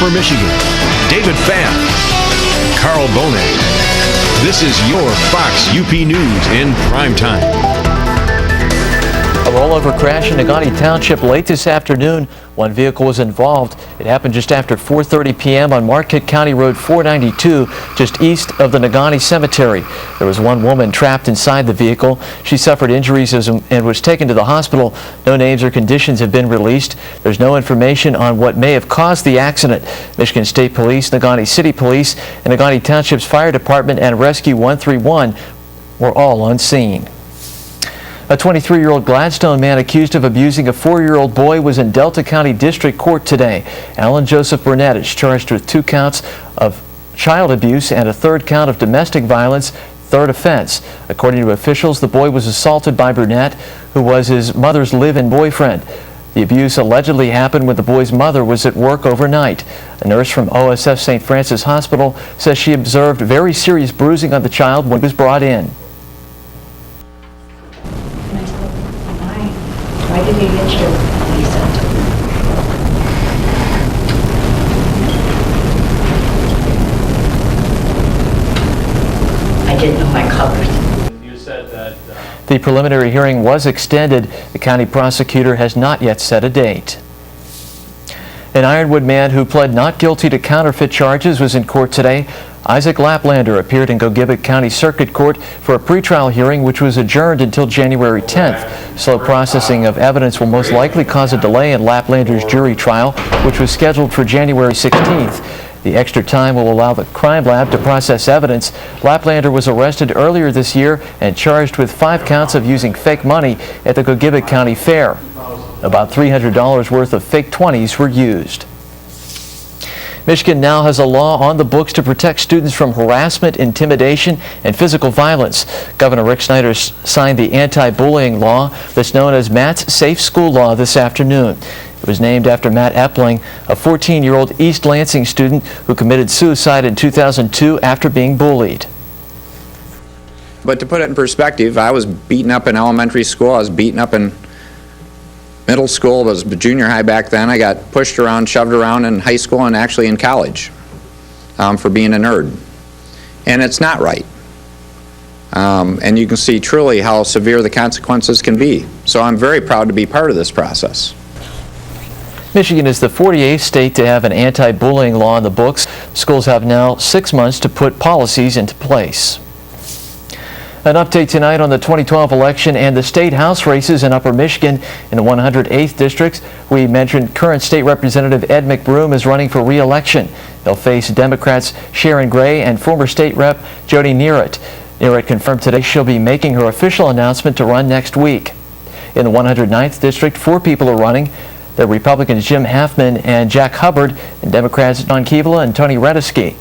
Upper Michigan, David Pfaff, Carl Bonek. This is your Fox UP News in prime time. A rollover crash in Negaunee Township late this afternoon. One vehicle was involved. It happened just after 4:30 p.m. on Marquette County Road 492, just east of the Negaunee Cemetery. There was one woman trapped inside the vehicle. She suffered injuries and was taken to the hospital. No names or conditions have been released. There's no information on what may have caused the accident. Michigan State Police, Negaunee City Police, and Negaunee Township's Fire Department and Rescue 131 were all on scene. A 23-year-old Gladstone man accused of abusing a 4-year-old boy was in Delta County District Court today. Alan Joseph Burnett is charged with 2 counts of child abuse and a 3rd count of domestic violence, 3rd offense. According to officials, the boy was assaulted by Burnett, who was his mother's live-in boyfriend. The abuse allegedly happened when the boy's mother was at work overnight. A nurse from OSF St. Francis Hospital says she observed very serious bruising on the child when he was brought in. Why did he get you, Lisa? I didn't know my colors. You said that The preliminary hearing was extended. The county prosecutor has not yet set a date. An Ironwood man who pled not guilty to counterfeit charges was in court today. Isaac Laplander appeared in Gogebic County Circuit Court for a pretrial hearing which was adjourned until January 10th. Slow processing of evidence will most likely cause a delay in Laplander's jury trial, which was scheduled for January 16th. The extra time will allow the crime lab to process evidence. Laplander was arrested earlier this year and charged with 5 counts of using fake money at the Gogebic County Fair. About $300 worth of fake 20s were used. Michigan now has a law on the books to protect students from harassment, intimidation, and physical violence. Governor Rick Snyder signed the anti-bullying law that's known as Matt's Safe School Law this afternoon. It was named after Matt Epling, a 14-year-old East Lansing student who committed suicide in 2002 after being bullied. But to put it in perspective, I was beaten up in elementary school, I was beaten up in middle school, was junior high back then. I got pushed around, shoved around in high school and actually in college for being a nerd. And it's not right. And you can see truly how severe the consequences can be. So I'm very proud to be part of this process. Michigan is the 48th state to have an anti-bullying law on the books. Schools have now 6 months to put policies into place. An update tonight on the 2012 election and the state house races in Upper Michigan. In the 108th district, we mentioned current state representative Ed McBroom is running for re-election. He'll face Democrats Sharon Gray and former state rep Jody Nearett. Nearett confirmed today she'll be making her official announcement to run next week. In the 109th district, 4 people are running. They're Republicans Jim Halfman and Jack Hubbard, and Democrats Don Keevala and Tony Redesky.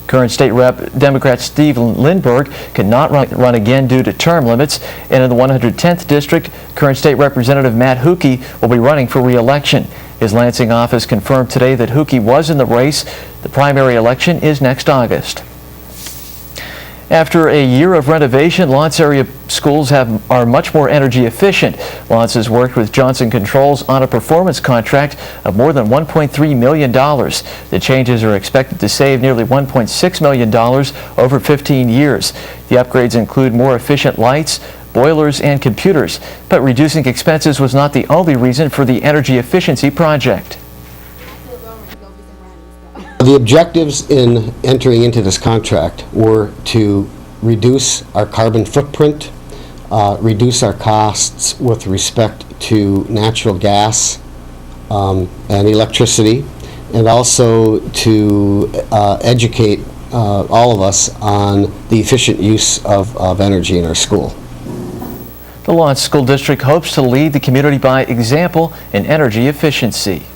Current state rep Democrat Steve Lindbergh cannot run again due to term limits. And in the 110th district, current state representative Matt Hucke will be running for re-election. His Lansing office confirmed today that Hucke was in the race. The primary election is next August. After a year of renovation, Lawrence area schools are much more energy efficient. Lawrence has worked with Johnson Controls on a performance contract of more than $1.3 million. The changes are expected to save nearly $1.6 million over 15 years. The upgrades include more efficient lights, boilers, and computers. But reducing expenses was not the only reason for the energy efficiency project. The objectives in entering into this contract were to reduce our carbon footprint, reduce our costs with respect to natural gas and electricity, and also to educate all of us on the efficient use of energy in our school. The Lawrence School District hopes to lead the community by example in energy efficiency.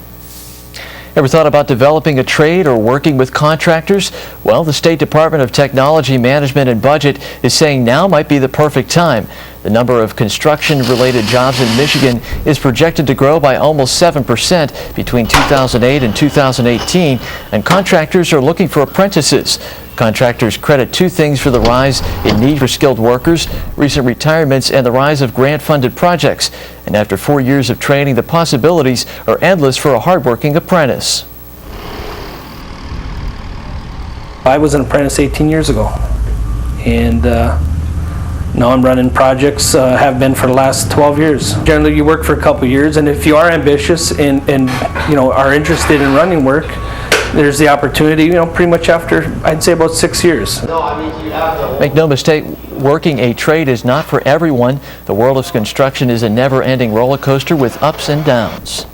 Ever thought about developing a trade or working with contractors? Well, the State Department of Technology, Management and Budget is saying now might be the perfect time. The number of construction-related jobs in Michigan is projected to grow by almost 7% between 2008 and 2018, and contractors are looking for apprentices. Contractors credit 2 things for the rise in need for skilled workers: recent retirements and the rise of grant-funded projects. And after 4 years of training, the possibilities are endless for a hardworking apprentice. I was an apprentice 18 years ago, and now I'm running projects, have been for the last 12 years. Generally, you work for a couple years, and if you are ambitious and you know, are interested in running work, there's the opportunity, you know, pretty much after, I'd say about 6 years. Make no mistake, working a trade is not for everyone. The world of construction is a never-ending roller coaster with ups and downs.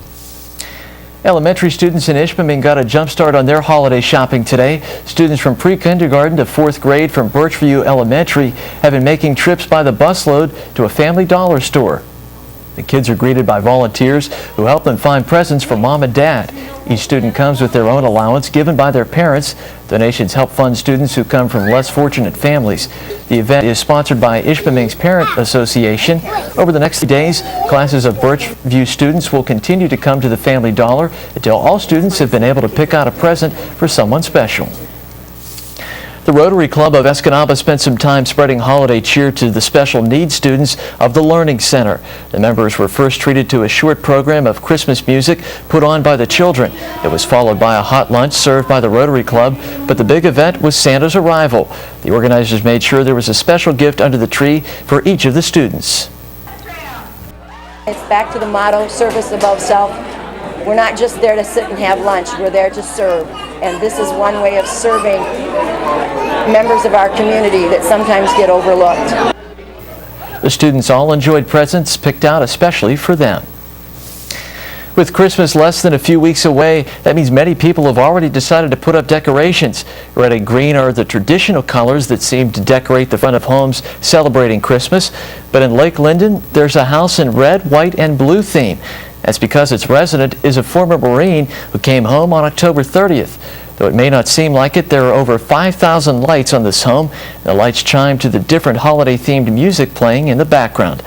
Elementary students in Ishpeming got a jump start on their holiday shopping today. Students from pre-kindergarten to 4th grade from Birchview Elementary have been making trips by the busload to a Family Dollar store. The kids are greeted by volunteers who help them find presents for mom and dad. Each student comes with their own allowance given by their parents. Donations help fund students who come from less fortunate families. The event is sponsored by Ishpeming's Parent Association. Over the next few days, classes of Birchview students will continue to come to the Family Dollar until all students have been able to pick out a present for someone special. The Rotary Club of Escanaba spent some time spreading holiday cheer to the special needs students of the Learning Center. The members were first treated to a short program of Christmas music put on by the children. It was followed by a hot lunch served by the Rotary Club, but the big event was Santa's arrival. The organizers made sure there was a special gift under the tree for each of the students. It's back to the motto, service above self. We're not just there to sit and have lunch, we're there to serve. And this is one way of serving members of our community that sometimes get overlooked. The students all enjoyed presents picked out especially for them. With Christmas less than a few weeks away, that means many people have already decided to put up decorations. Red and green are the traditional colors that seem to decorate the front of homes celebrating Christmas. But in Lake Linden, there's a house in red, white, and blue theme. That's because its resident is a former Marine who came home on October 30th. Though it may not seem like it, there are over 5,000 lights on this home. The lights chime to the different holiday-themed music playing in the background.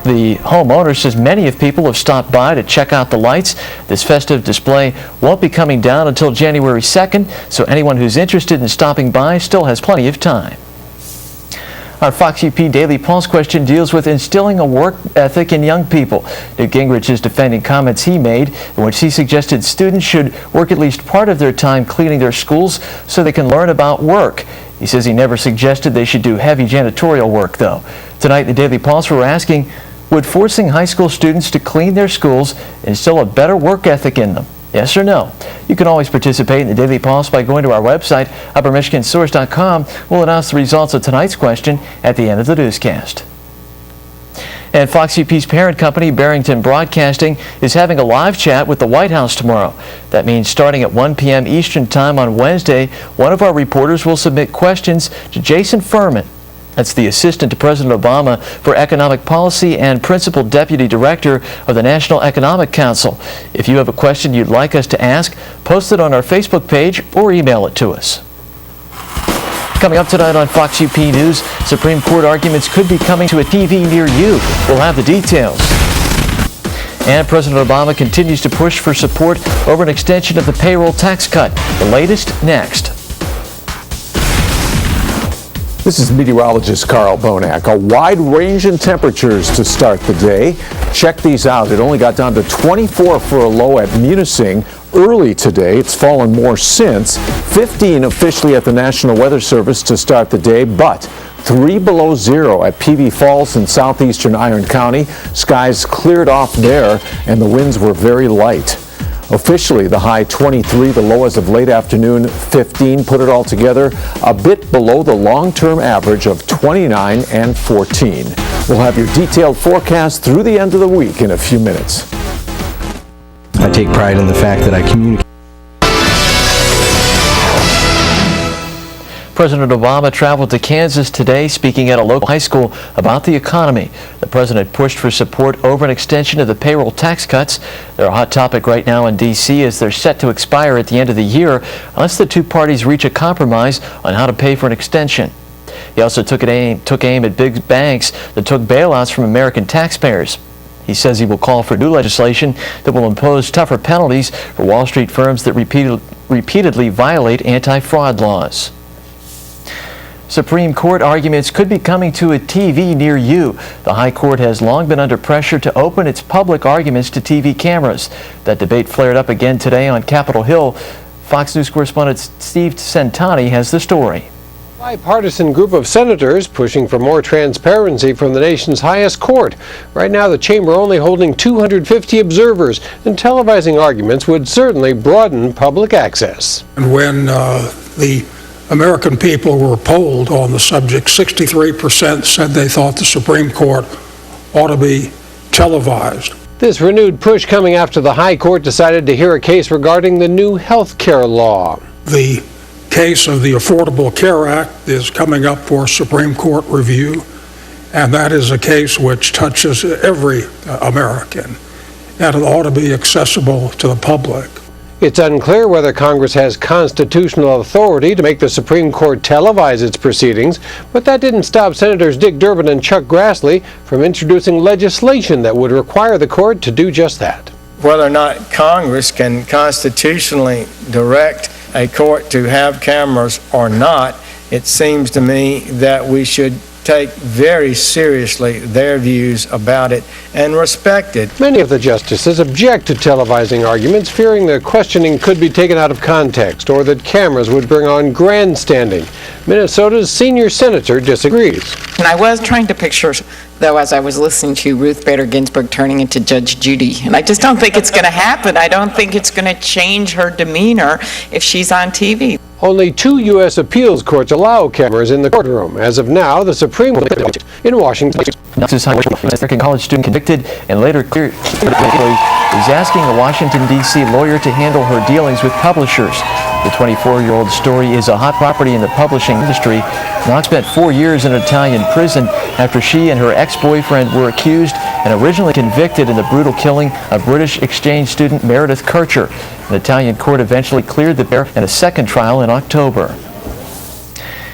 The homeowner says many of people have stopped by to check out the lights. This festive display won't be coming down until January 2nd, so anyone who's interested in stopping by still has plenty of time. Our Fox UP Daily Pulse question deals with instilling a work ethic in young people. Newt Gingrich is defending comments he made in which he suggested students should work at least part of their time cleaning their schools so they can learn about work. He says he never suggested they should do heavy janitorial work, though. Tonight, the Daily Pulse, we're asking, would forcing high school students to clean their schools instill a better work ethic in them? Yes or no? You can always participate in the Daily Pulse by going to our website, UpperMichiganSource.com. We'll announce the results of tonight's question at the end of the newscast. And Fox UP's parent company, Barrington Broadcasting, is having a live chat with the White House tomorrow. That means starting at 1 p.m. Eastern Time on Wednesday, one of our reporters will submit questions to Jason Furman. That's the assistant to President Obama for economic policy and principal deputy director of the National Economic Council. If you have a question you'd like us to ask, post it on our Facebook page or email it to us. Coming up tonight on Fox UP News, Supreme Court arguments could be coming to a TV near you. We'll have the details. And President Obama continues to push for support over an extension of the payroll tax cut. The latest next. This is meteorologist Carl Bonak. A wide range in temperatures to start the day. Check these out. It only got down to 24 for a low at Munising early today. It's fallen more since. 15 officially at the National Weather Service to start the day, but 3 below zero at Peavey Falls in southeastern Iron County. Skies cleared off there and the winds were very light. Officially, the high 23, the low as of late afternoon 15. Put it all together, a bit below the long-term average of 29 and 14. We'll have your detailed forecast through the end of the week in a few minutes. I take pride in the fact that I communicate. President Obama traveled to Kansas today, speaking at a local high school about the economy. The president pushed for support over an extension of the payroll tax cuts. They're a hot topic right now in D.C. as they're set to expire at the end of the year unless the two parties reach a compromise on how to pay for an extension. He also took aim at big banks that took bailouts from American taxpayers. He says he will call for new legislation that will impose tougher penalties for Wall Street firms that repeatedly violate anti-fraud laws. Supreme Court arguments could be coming to a TV near you. The High Court has long been under pressure to open its public arguments to TV cameras. That debate flared up again today on Capitol Hill Fox News correspondent Steve Centani has the story. Bipartisan group of senators pushing for more transparency from the nation's highest court. Right now, the chamber only holding 250 observers, and televising arguments would certainly broaden public access. And when the American people were polled on the subject, 63% said they thought the Supreme Court ought to be televised. This renewed push coming after the High Court decided to hear a case regarding the new health care law. The case of the Affordable Care Act is coming up for Supreme Court review, and that is a case which touches every American, and it ought to be accessible to the public. It's unclear whether Congress has constitutional authority to make the Supreme Court televise its proceedings, but that didn't stop Senators Dick Durbin and Chuck Grassley from introducing legislation that would require the court to do just that. Whether or not Congress can constitutionally direct a court to have cameras or not, it seems to me that we should take very seriously their views about it and respect it. Many of the justices object to televising arguments, fearing their questioning could be taken out of context or that cameras would bring on grandstanding. Minnesota's senior senator disagrees. And I was trying to picture, though, as I was listening to Ruth Bader Ginsburg turning into Judge Judy, and I just don't think it's going to happen. I don't think it's going to change her demeanor if she's on TV. Only 2 U.S. appeals courts allow cameras in the courtroom. As of now, the Supreme Court in Washington. American college student convicted and later cleared is asking a Washington, D.C. lawyer to handle her dealings with publishers. The 24-year-old story is a hot property in the publishing industry. Knox spent 4 years in an Italian prison after she and her ex-boyfriend were accused and originally convicted in the brutal killing of British exchange student Meredith Kircher. An Italian court eventually cleared the pair in a second trial in October.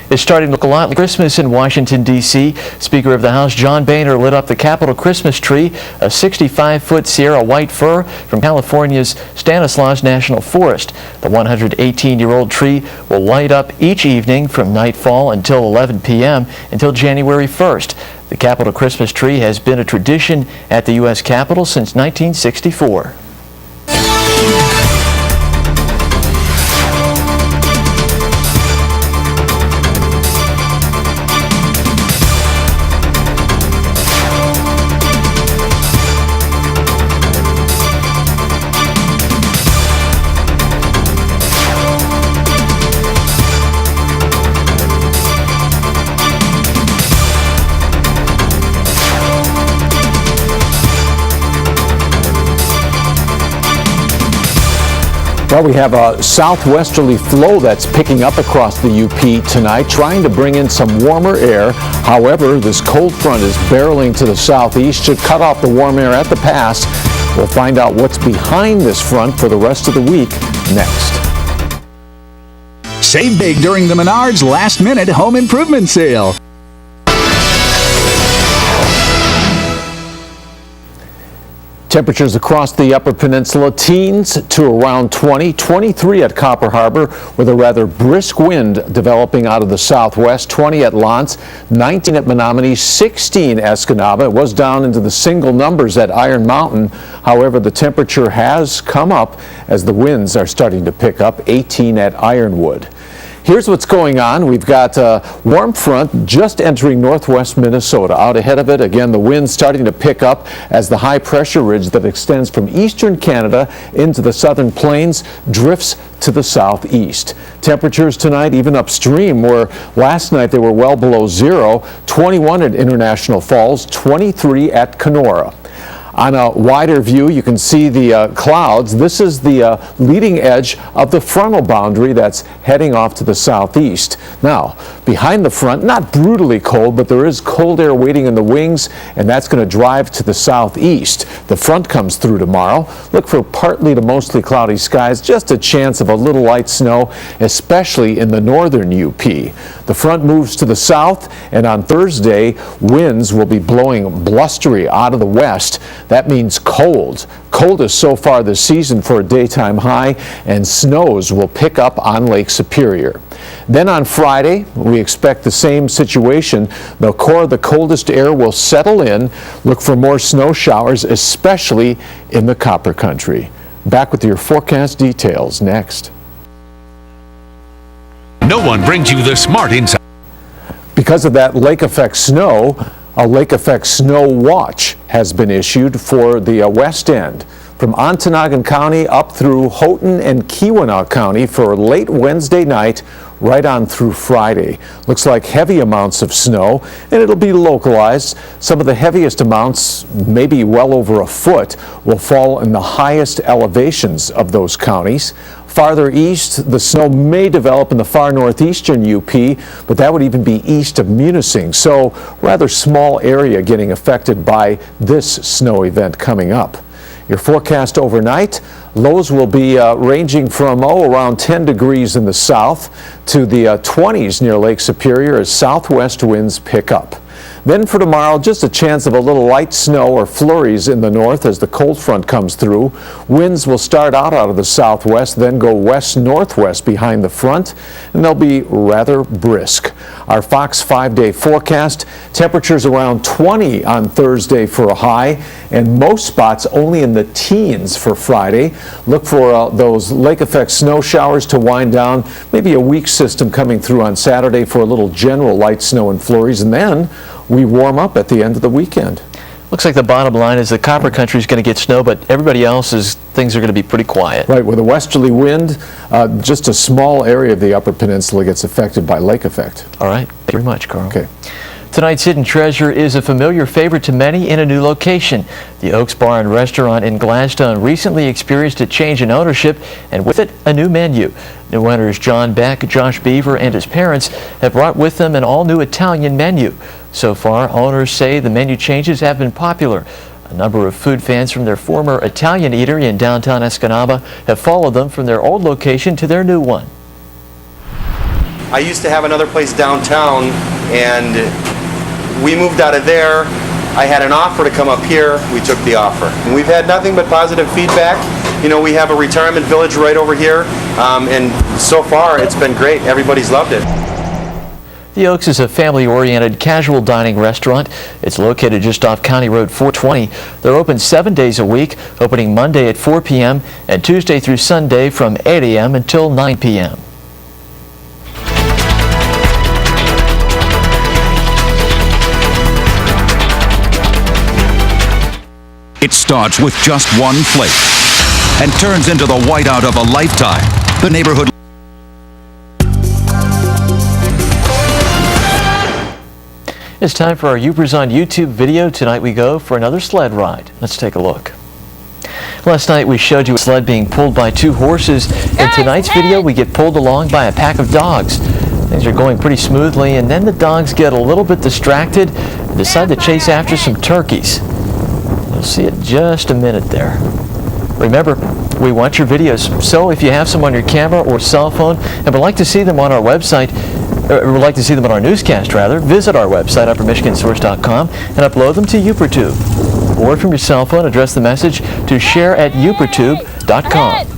It's starting to look a lot like Christmas in Washington, D.C. Speaker of the House John Boehner lit up the Capitol Christmas tree, a 65-foot Sierra white fir from California's Stanislaus National Forest. The 118-year-old tree will light up each evening from nightfall until 11 p.m. until January 1st. The Capitol Christmas tree has been a tradition at the U.S. Capitol since 1964. Well, we have a southwesterly flow that's picking up across the UP tonight, trying to bring in some warmer air. However, this cold front is barreling to the southeast, should cut off the warm air at the pass. We'll find out what's behind this front for the rest of the week next. Save big during the Menards last-minute home improvement sale. Temperatures across the Upper Peninsula, teens to around 20, 23 at Copper Harbor with a rather brisk wind developing out of the southwest, 20 at L'Anse, 19 at Menominee, 16 Escanaba. It was down into the single numbers at Iron Mountain. However, the temperature has come up as the winds are starting to pick up, 18 at Ironwood. Here's what's going on. We've got a warm front just entering northwest Minnesota. Out ahead of it, again, the wind starting to pick up as the high pressure ridge that extends from eastern Canada into the southern plains drifts to the southeast. Temperatures tonight, even upstream, where last night they were well below zero, 21 at International Falls, 23 at Kenora. On a wider view, you can see the clouds. This is the leading edge of the frontal boundary that's heading off to the southeast. Now, behind the front, not brutally cold, but there is cold air waiting in the wings, and that's going to drive to the southeast. The front comes through tomorrow. Look for partly to mostly cloudy skies, just a chance of a little light snow, especially in the northern UP. The front moves to the south, and on Thursday, winds will be blowing blustery out of the west. That means cold. Coldest so far this season for a daytime high, and snows will pick up on Lake Superior. Then on Friday, we expect the same situation. The core of the coldest air will settle in. Look for more snow showers, especially in the Copper Country. Back with your forecast details next. No one brings you the Smart Inside. Because of that lake effect snow, a lake effect snow watch has been issued for the west end, from Ontonagon County up through Houghton and Keweenaw County for late Wednesday night right on through Friday. Looks like heavy amounts of snow, and it'll be localized. Some of the heaviest amounts, maybe well over a foot, will fall in the highest elevations of those counties. Farther east, the snow may develop in the far northeastern UP, but that would even be east of Munising, so rather small area getting affected by this snow event coming up. Your forecast overnight, lows will be ranging from around 10 degrees in the south to the 20s near Lake Superior as southwest winds pick up. Then for tomorrow, just a chance of a little light snow or flurries in the north as the cold front comes through. Winds will start out of the southwest, then go west-northwest behind the front, and they'll be rather brisk. Our Fox 5-day forecast, temperatures around 20 on Thursday for a high, and most spots only in the teens for Friday. Look for those lake effect snow showers to wind down, maybe a weak system coming through on Saturday for a little general light snow and flurries, and then we warm up at the end of the weekend. Looks like the bottom line is the Copper Country is going to get snow, but everybody else's things are going to be pretty quiet. Right, with a westerly wind, just a small area of the Upper Peninsula gets affected by lake effect. All right, thank you very much, Carl. Okay. Tonight's Hidden Treasure is a familiar favorite to many in a new location. The Oaks Bar and Restaurant in Gladstone recently experienced a change in ownership, and with it, a new menu. New owners John Beck, Josh Beaver, and his parents have brought with them an all-new Italian menu. So far, owners say the menu changes have been popular. A number of food fans from their former Italian eatery in downtown Escanaba have followed them from their old location to their new one. I used to have another place downtown, and we moved out of there. I had an offer to come up here. We took the offer. And we've had nothing but positive feedback. You know, we have a retirement village right over here, and so far it's been great. Everybody's loved it. The Oaks is a family-oriented casual dining restaurant. It's located just off County Road 420. They're open 7 days a week, opening Monday at 4 p.m. and Tuesday through Sunday from 8 a.m. until 9 p.m. It starts with just one flake and turns into the whiteout of a lifetime. The neighborhood. It's time for our Youpers on YouTube video. Tonight we go for another sled ride. Let's take a look. Last night we showed you a sled being pulled by two horses. In tonight's video we get pulled along by a pack of dogs. Things are going pretty smoothly, and then the dogs get a little bit distracted and decide to chase after some turkeys. You'll see it in just a minute there. Remember, we want your videos, so if you have some on your camera or cell phone and would like to see them on our website, or would like to see them on our newscast rather, visit our website, uppermichigansource.com, and upload them to YouperTube. Or from your cell phone, address the message to share@youpertube.com.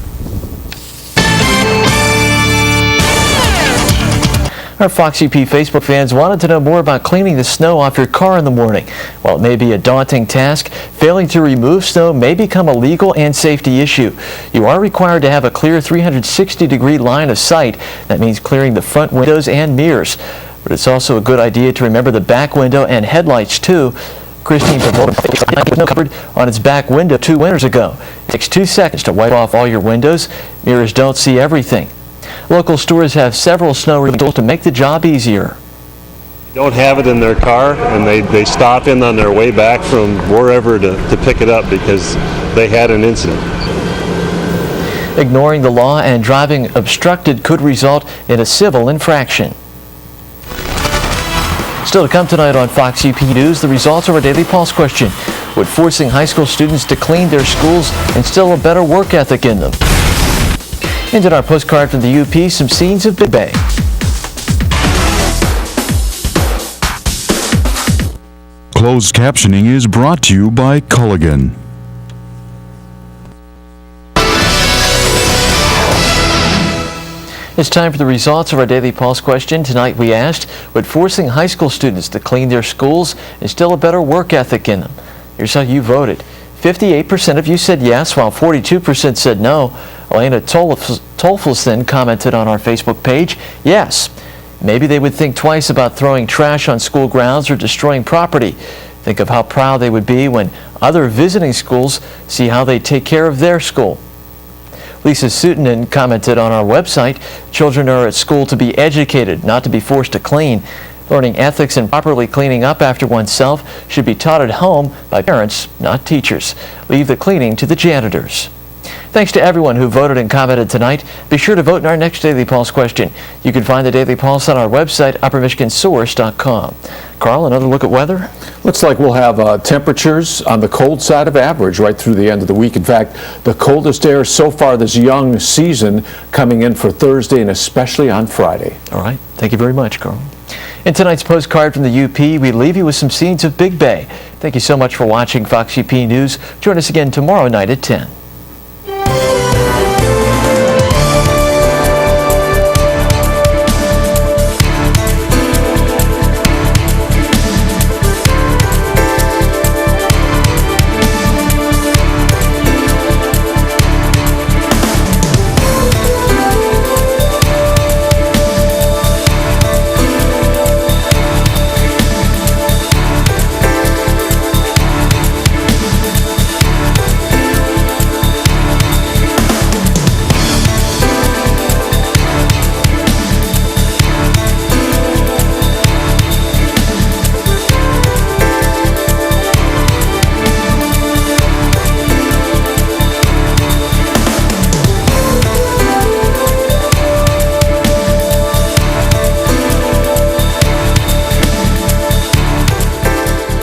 Our Fox UP Facebook fans wanted to know more about cleaning the snow off your car in the morning. While it may be a daunting task, failing to remove snow may become a legal and safety issue. You are required to have a clear 360-degree line of sight. That means clearing the front windows and mirrors. But it's also a good idea to remember the back window and headlights too. Christine provided snow covered on its back window 2 winters ago. It takes 2 seconds to wipe off all your windows. Mirrors don't see everything. Local stores have several snow removal tools to make the job easier. Don't have it in their car, and they stop in on their way back from wherever to pick it up because they had an incident. Ignoring the law and driving obstructed could result in a civil infraction. Still to come tonight on Fox UP News, the results of our Daily Pulse question. Would forcing high school students to clean their schools instill a better work ethic in them? And in our postcard from the UP, some scenes of Big Bay. Closed captioning is brought to you by Culligan. It's time for the results of our Daily Pulse question. Tonight we asked, would forcing high school students to clean their schools instill a better work ethic in them? Here's how you voted. 58% of you said yes, while 42% said no. Elena Tolfelson commented on our Facebook page, yes, maybe they would think twice about throwing trash on school grounds or destroying property. Think of how proud they would be when other visiting schools see how they take care of their school. Lisa Sutunen commented on our website, children are at school to be educated, not to be forced to clean. Learning ethics and properly cleaning up after oneself should be taught at home by parents, not teachers. Leave the cleaning to the janitors. Thanks to everyone who voted and commented tonight. Be sure to vote in our next Daily Pulse question. You can find the Daily Pulse on our website, uppermichigansource.com. Carl, another look at weather? Looks like we'll have temperatures on the cold side of average right through the end of the week. In fact, the coldest air so far this young season coming in for Thursday and especially on Friday. All right. Thank you very much, Carl. In tonight's postcard from the UP, we leave you with some scenes of Big Bay. Thank you so much for watching Fox UP News. Join us again tomorrow night at 10.